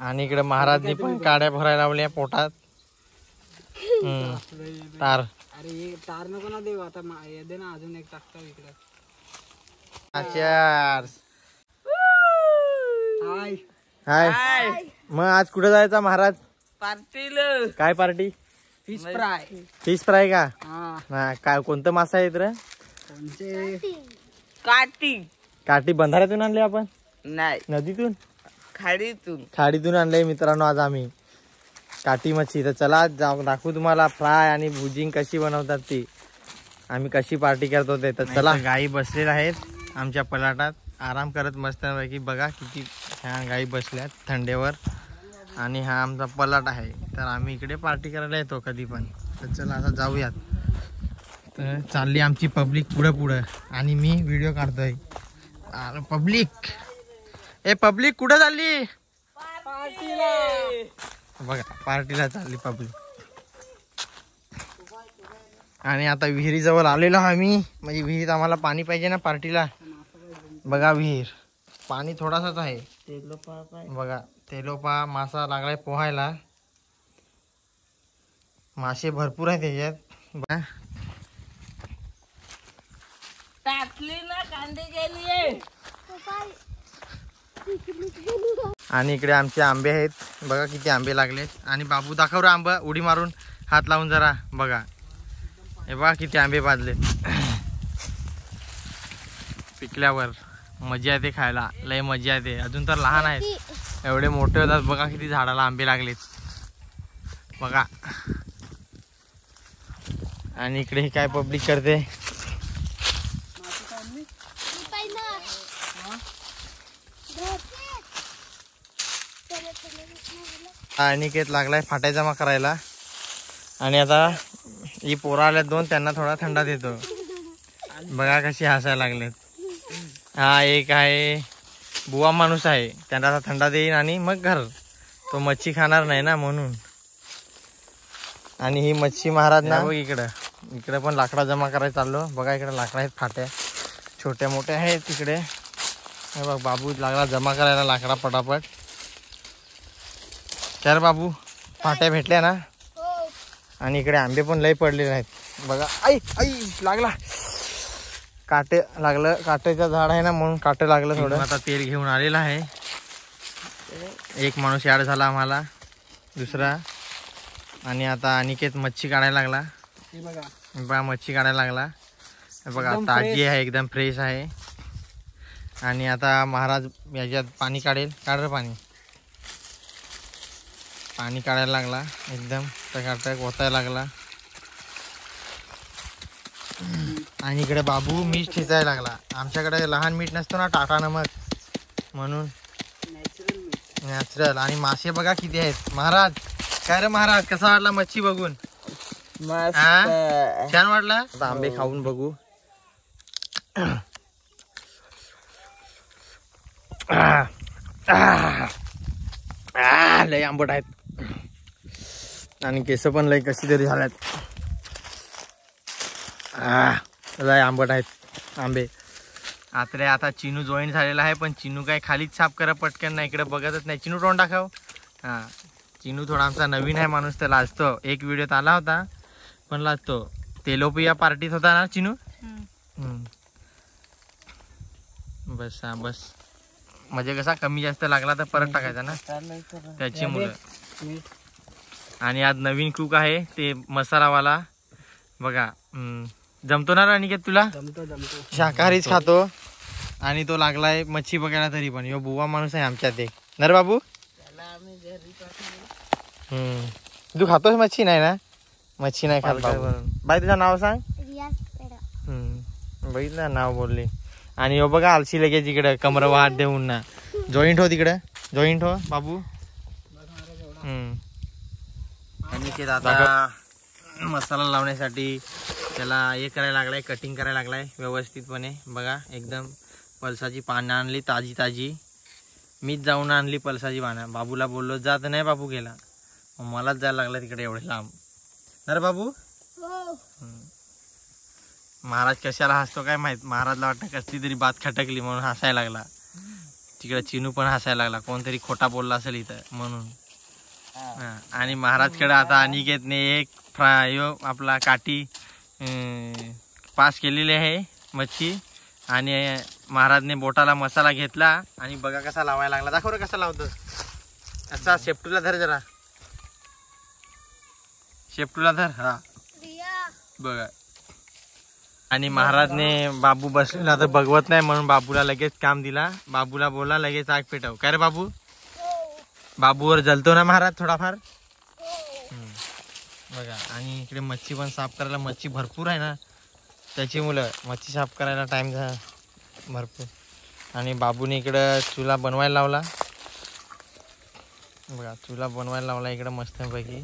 आणि इकडे महाराजनी पण काड्या भरायला लावल्या पोटात. तार अरे तार नको ना देऊ आता दे ना अजून एक टाकतो इकडे. हाय हाय. मग आज कुठे जायचा महाराज? पार्टीला. काय party? Fish fry. Fish fry का? हा. काय कोणतं मासा आहेत रे? काटी. काठी बंधाऱ्यातून आणले आपण? नाही, नदीतून खाडीतून आणले मित्रांनो आज आम्ही काठी मच्छी. तर चला दाखवू तुम्हाला फ्राय आणि भुजिंग कशी बनवतात ती, आम्ही कशी पार्टी करतो ते. तर चला. गाई बसलेल्या आहेत आमच्या पलाटात आराम करत मस्तपैकी. बघा किती छान गाई बसल्यात थंडेवर. आणि हा आमचा पलाट आहे. तर आम्ही इकडे पार्टी करायला येतो कधी पण. तर चला आता जाऊयात. तर चालली आमची पब्लिक पुढं आणि मी व्हिडिओ काढतोय. पब्लिक पब्लिक कुठं चालली? बघा पार्टीला चालली पब्लिक. आणि आता विहिरीजवळ आलेलो आम्ही. म्हणजे विहिरीत आम्हाला पाणी पाहिजे ना पार्टीला. बघा विहीर, पाणी थोडासाच आहे. बघा तेलोपा मासा लागलाय पोहायला. मासे भरपूर आहे त्याच्यात. बघा टाकली ना कांदे गेली. आणि इकडे आमचे आंबे आहेत. बघा किती आंबे लागलेत. आणि बाबू दाखव रे आंबा उडी मारून हात लावून जरा. बघा हे बघा किती आंबे भाजलेत. पिकल्यावर मजा येते खायला, लय मजा येते. अजून तर लहान आहेत, एवढे मोठे होतात. बघा किती झाडाला आंबे लागलेत बघा. आणि इकडे हे काय पब्लिक करते. अनिकेत लागलाय फाट्या जमा करायला. आणि आता ही पोरं आल्यात दोन, त्यांना थोडा थंडा देतो. बघा कशी हसायला लागलेत. हा एक आहे बुवा माणूस आहे, त्यांना आता थंडा देईन आणि मग घर. तो मच्छी खाणार नाही ना म्हणून. आणि ही मच्छी महाराज ना बघ इकडे पण लाकडा जमा करायला चाललो. बघा इकडे लाकडा आहेत फाट्या छोट्या मोठ्या आहेत तिकडे. हे बघ बाबू लागला जमा करायला लाकडा पटापट. चल बाबू फाट्या भेटल्या ना. आणि इकडे आंबे पण लय पडलेले आहेत. बघा आई लागला काटे लागलं. काटेचं झाड आहे ना म्हणून काटे लागलं थोडं. आता तेल घेऊन आलेला आहे. एक माणूस ॲड झाला आम्हाला दुसरा. आणि आता अनिकेत मच्छी काढायला लागला. बघा मच्छी काढायला लागला. बघा ताजी आहे एकदम फ्रेश आहे. आणि आता महाराज याच्यात पाणी काढेल. काढ रे पाणी. पाणी काढायला लागला एकदम टकाटक ओतायला लागला. आणि इकडे बाबू मीठ ठेचायला लागला. आमच्याकडे लहान मीठ नसतो ना टाटा नमक म्हणून नॅचरल. आणि मासे बघा किती आहेत महाराज. काय रे महाराज कसा वाटला मच्छी बघून? छान वाटला. आता आंबे खाऊन बघू. लय आंबट आहेत. आणि केस पण लय कशी तरी झाल्यात. लय आंबट आहेत आंबे. आता चिनू जॉईन झालेला आहे. पण चिनू काय खालीच साफ करा पटकन नाही, इकडे बघतच नाही. चिनू तोंड दाखव. हा चिनू थोडा आमचा नवीन आहे माणूस, तर लाजतो. एक व्हिडिओत आला होता पण लाजतो. तेलोपिया पार्टीत होता ना चिनू. बस हा बस. म्हणजे कसा कमी जास्त लागला तर परत टाकायचा ना त्याची मुलं. आणि आज नवीन कुक आहे ते मसालावाला. बघा जमतो ना अनिकेत तुला? शाकाहारीच खातो. आणि तो लागलाय मच्छी बघायला. तरी पण यो बुवा माणूस आहे आमच्यात एक. नर बाबू तू खातोस मच्छी नाही ना? मच्छी नाही खात बाई. तुझं नाव सांग. बघितलं नाव बोलले. आणि यो बघा आलशी लगेच इकडे कमर वाट देऊन ना. जॉईंट हो तिकडे जॉईंट हो बाबू. आणि ते आता मसाला लावण्यासाठी त्याला हे करायला लागलाय, कटिंग करायला लागलाय व्यवस्थितपणे. बघा एकदम पलसाची पानं आणली ताजी ताजी. मीच जाऊन आणली पलसाची पानं. बाबूला बोललो जात नाही, बाबू गेला. मलाच जायला लागला तिकडे एवढे लांब. अरे बाबू महाराज कशाला हसतो काय माहित. महाराजला वाटतं कसली तरी बात खटकली म्हणून हसायला लागला. तिकडे चिनू पण हसायला लागला, कोणतरी खोटा बोलला असेल इथं म्हणून. आणि महाराजकडे आता अनिकेतने एक आपला काठी पास केलेली आहे मच्छी. आणि महाराजने बोटाला मसाला घेतला आणि बघा कसा लावायला लागला. दाखव रे कसा लावतोस. असा शेपटूला धर जरा, शेपटूला धर. हा बघा. आणि महाराजने बाबू बसलेला तर बघवत नाही म्हणून बाबूला लगेच काम दिला. बाबूला बोला लगेच आग पेटव. काय रे बाबू, बाबूवर जलतो ना महाराज थोडाफार. बघा. आणि इकडे मच्छी पण साफ करायला, मच्छी भरपूर आहे ना त्याची मुलं, मच्छी साफ करायला टाइम झाला भरपूर. आणि बाबूने इकडं चुला बनवायला लावला. बघा चुला बनवायला लावला इकडं मस्तपैकी.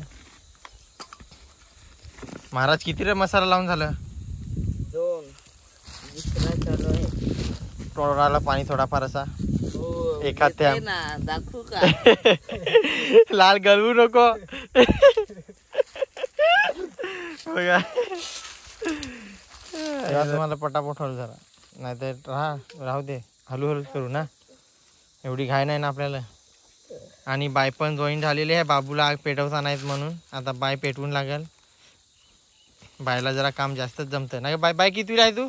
महाराज किती रे मसाला लावून झालं? 2 चालू आहे. टोळाला पाणी थोडाफार असा एखाद त्या दाखवू का? लाल गळवू नको. बघा तुम्हाला पटापट हळू जरा, नाहीतर राहू दे, हळूहळू करू ना, एवढी घाई नाही ना आपल्याला. आणि बाय पण जॉईन झालेली आहे. बाबूला आग पेटवता नाहीत म्हणून आता बाय पेटवून लागेल. बायला जरा काम जास्तच जमतं ना. बाय कितवीला आहे तू?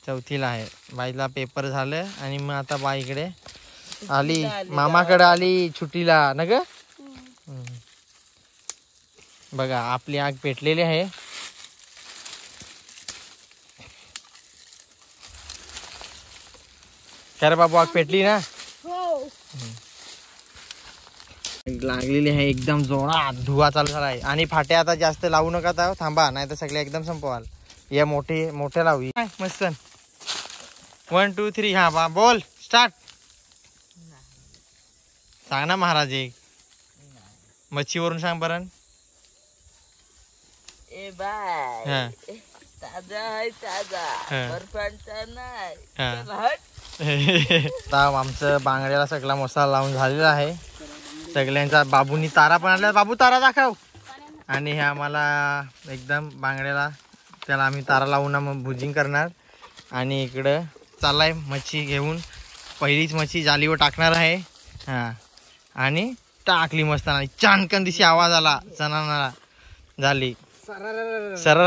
चौथीला आहे. बाईला पेपर झालं आणि मग आता बाई इकडे आली, मामाकडे आली सुट्टीला ना ग. बघा आपली आग पेटलेली आहे. काय रे बाबू, आग पेटली ना? लागलेली आहे एकदम जोरात, धुवा चालू झाला आहे. आणि फाटे आता जास्त लावू नका, थांबा नाही तर सगळे एकदम संपवाल. या मोठे लावू मस्त. 1 2 3 हा बा बोल स्टार्ट. सांग ना महाराज एक मच्छीवरून सांग बरं. ए बाय ताजा आहे, ताजा बर्फांचा नाही. आता आमचं बांगड्याला सगळा मसाला लावून झालेला आहे सगळ्यांचा. बाबूनी तारा पण आणला. बाबू तारा दाखव. आणि हे आम्हाला एकदम बांगड्याला त्याला आम्ही तारा लावून मग भुजिंग करणार. आणि इकडं चाललाय मच्छी घेऊन, पहिलीच मच्छी जालीवर टाकणार आहे. हा आणि टाकली मस्त. चानकन दिशी आवाज आला, चणाला झाली सर.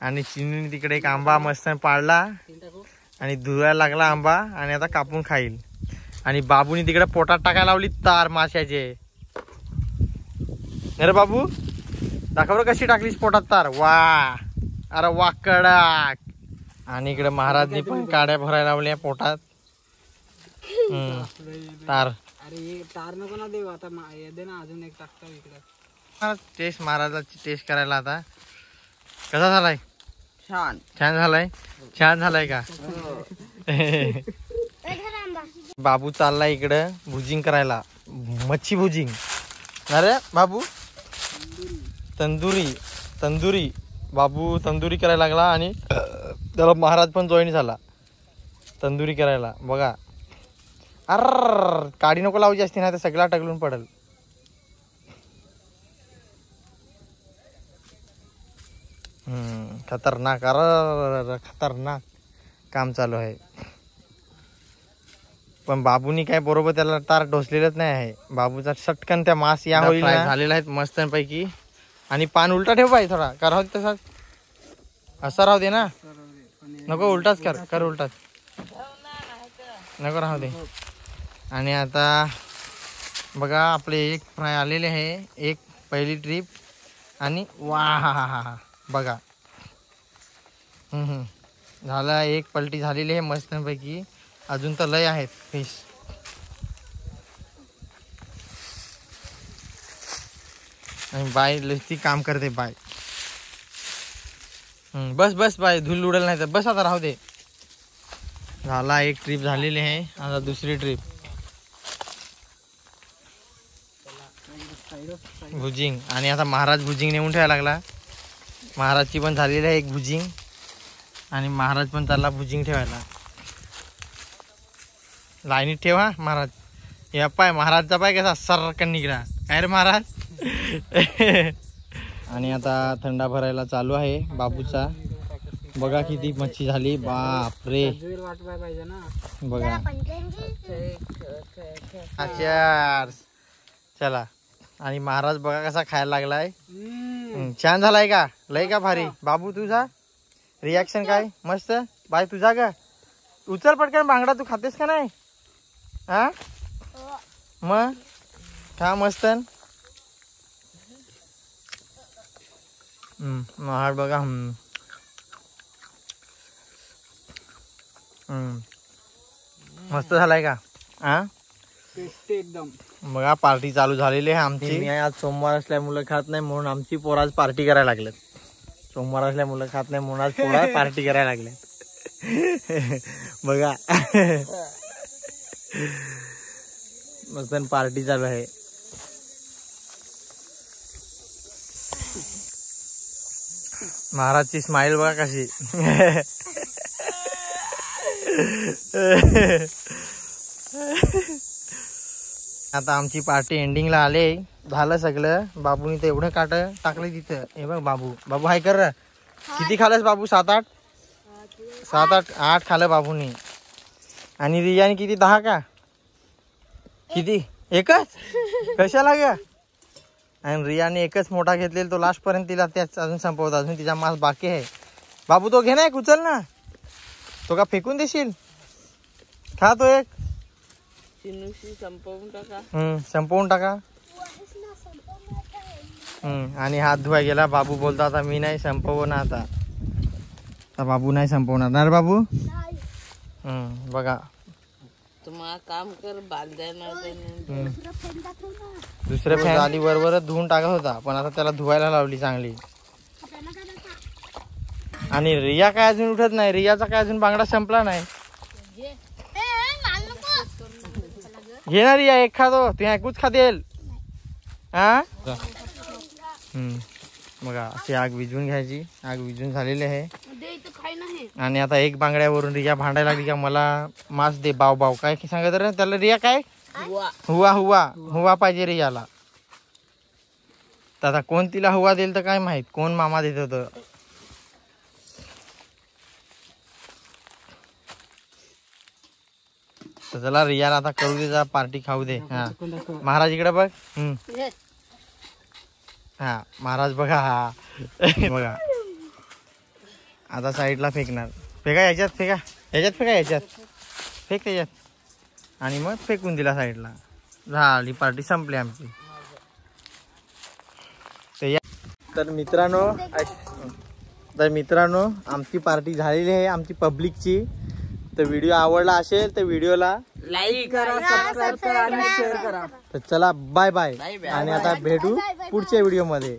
आणि चिनीने तिकडे एक आंबा मस्त पाडला आणि धुवायला लागला आंबा आणि आता कापून खाईल. आणि बाबूनी तिकडे पोटात टाकायला लावली तार माशाचे. अरे बाबू दाखव रे कशी टाकलीस पोटात तार. वा अरे वा कडक. आणि इकडे महाराजनी पण काड्या भरायला लावल्या पोटात तार. अरे तार नको ना देऊ आता, दे ना अजून एक टाकता इकडे. टेस्ट महाराजाची टेस्ट करायला. आता कसा झालाय? छान झालाय. छान झालाय का? बाबू चाललाय इकडं भुजिंग करायला, मच्छी भुजिंग. अरे बाबू तंदुरी बाबू तंदुरी करायला लागला. आणि त्याला महाराज पण जॉईन झाला तंदुरी करायला. बघा अर काडी नको लावायची असते ना, तर सगळा टगलून पडल. खतरनाक. अरे खतरनाक काम चालू आहे. पण बाबूनी काय बरोबर त्याला तार ढोसलेलंच नाही आहे. बाबूचा सटकन त्या मास या होईल झालेला आहे मस्त पैकी. आणि पान उलटा ठेव पाहिजे थोडा. का राहू दे तसाच, असा राहू दे ना. नको उलटाच कर उलटाच नको राहू दे. आणि आता बघा आपले एक फ्राय आलेले आहे, एक पहिली ट्रिप. आणि वा बघा झाला, एक पलटी झालेली आहे मस्तपैकी. अजून तर लय आहेत फिश. आणि बाय लस्ती काम करते बाय. बस बाय, धूल उडेल नाही तर बस. आता राहू दे. झाला एक ट्रिप झालेली आहे, आता दुसरी ट्रिप भुजिंग. आणि आता महाराज भुजिंग नेऊन ठेवायला लागला. महाराजची पण झालेली आहे एक भुजिंग. आणि महाराज पण चालला भुजिंग ठेवायला. लाईनीत ठेवा महाराज. या पाय महाराजचा पाय कसा सरकन निघला. काय रे महाराज. आणि आता थंडा भरायला चालू आहे बाबूचा. बघा किती मच्छी झाली, बापरे. वाटवाय पाहिजे ना. बघा चला. आणि महाराज बघा कसा खायला लागलाय. छान झालाय का? लय का भारी. बाबू तुझा रिॲक्शन काय? मस्त. बाय तुझा का? उचल पटकन बांगडा. तू खातेस का नाही? हा मग खा मस्त. महाराज बघा. मस्त झालाय का? हा एकदम. बघा पार्टी चालू झालेली आहे आमची. मी आज सोमवार असल्यामुळे खात नाही म्हणून आमची पोरं आज पार्टी करायला लागलेत. सोमवार असल्यामुळे खात नाही म्हणून आज पोरं पार्टी करायला लागले. बघा मस्त पार्टी चालू आहे. महाराजची स्माइल बघा कशी. आता आमची पार्टी एंडिंगला आले. झालं सगळं. बाबूनी तर एवढं काट टाकलं तिथं. हे बघ बाबू. बाबू हाय कर. किती खालस बाबू? 7-8 खाल्लं बाबूनी. आणि रियाने किती? 10 का? किती? एकच? कशाला ग? आणि रियाने एकच मोठा घेतलेला तो लास्ट पर्यंत तिला त्याच अजून संपवत. अजून तिचा मास बाकी आहे. बाबू तो घे ना एक. उचल ना. तो का फेकून देशील? खा तो एक. संपवून टाका. आणि हात धुवाय गेला. बाबू बोलतो आता मी नाही संपवणार. आता बाबू नाही संपवणार ना रे बाबू. बघा तुम्हाला काम कर. दुसऱ्या फॅन आधी बरोबरच धुवून टाकत होता, पण आता त्याला धुवायला लावली चांगली. आणि रिया काय अजून उठत नाही. रियाचा काय अजून बांगडा संपला नाही. घे ना रिया एक खातो. तू ऐकूच खातेल. हा बघा अशी आग विझवून घ्यायची. आग विझवून झालेली आहे. आणि आता एक बांगड्यावरून रिया भांडायला लागली का मला मास दे. बाव बाव काय सांगत रे त्याला. रिया काय? हुवा हुवा हुवा पाहिजे रियाला. तर आता कोण तिला हुवा देईल तर काय माहित. कोण मामा देत होत. तर चला रियाला आता करू दे. जा पार्टी खाऊ दे. हा महाराज इकडे बघ. हा महाराज बघा. हा बघा आता साईडला फेकणार. फेका याच्यात. फेका याच्यात. फेका याच्यात. फेक त्याच्यात. आणि मग फेकून दिला साईडला. झाली पार्टी संपली आमची. तर मित्रांनो आमची पार्टी झालेली आहे आमची पब्लिकची. तर व्हिडिओ आवडला असेल तर व्हिडिओला लाईक करा, सबस्क्राईब करा आणि शेअर करा. तर चला बाय बाय. आणि आता भेटू पुढच्या व्हिडिओ मध्ये.